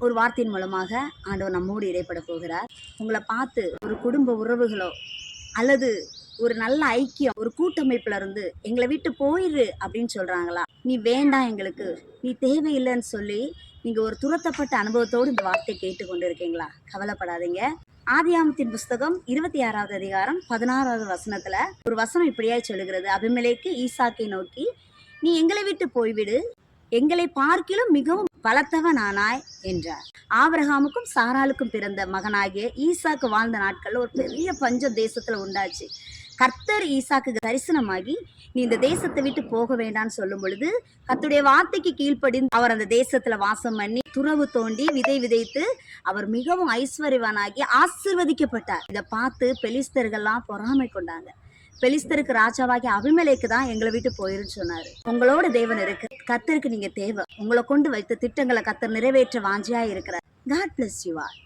ஒரு வார்த்தையின் மூலமாக ஆண்டவர் நம்மோடு இடைப்பட போகிறார். உங்களை பார்த்து ஒரு குடும்ப உறவுகளோ அல்லது ஒரு நல்ல ஐக்கியம், ஒரு கூட்டமைப்புல இருந்து எங்களை விட்டு போயிரு அப்படின்னு சொல்றாங்களா? நீ வேண்டாம், எங்களுக்கு நீ தேவையில்லைன்னு சொல்லி நீங்க ஒரு துரத்தப்பட்ட அனுபவத்தோடு இந்த வார்த்தை கேட்டு கொண்டு இருக்கீங்களா? கவலைப்படாதீங்க. ஆதியாகமத்தின் புஸ்தகம் 26வது அதிகாரம் 16வது வசனத்துல ஒரு வசனம் இப்படியாய் சொல்லுகிறது. அபிமெலேக்கு ஈசாக்கை நோக்கி, நீ எங்களை விட்டு போய்விடு, எங்களை பார்க்கிலும் மிகவும் பலத்தவனானாய் என்றார். ஆபிரகாமுக்கும் சாராளுக்கும் பிறந்த மகனாகிய ஈசாக்கு வாழ்ந்த நாட்கள்ல ஒரு பெரிய பஞ்சம் தேசத்துல உண்டாச்சு. கர்த்தர் ஈசாக்கு தரிசனமாகி, நீ இந்த தேசத்தை விட்டு போக வேண்டாம்னு சொல்லும் பொழுது கர்த்தருடைய வார்த்தைக்கு கீழ்ப்படிந்து அவர் அந்த தேசத்துல வாசம் பண்ணி துறவு தோண்டி விதை விதைத்து அவர் மிகவும் ஐஸ்வர்யவானாகி ஆசீர்வதிக்கப்பட்டார். இதை பார்த்து பெலிஸ்தர்கள்லாம் பொறாமை கொண்டாங்க. பெலிஸ்தருக்கு ராஜாவாகி அபிமெலேக்கு தான் எங்களை விட்டு போயிருன்னு சொன்னாரு. உங்களோட தேவன் இருக்கு, கர்த்தருக்கு நீங்க தேவை. உங்களை கொண்டு வைத்த திட்டங்களை கர்த்தர் நிறைவேற்ற வாஞ்சியா இருக்கிறார். God bless you all.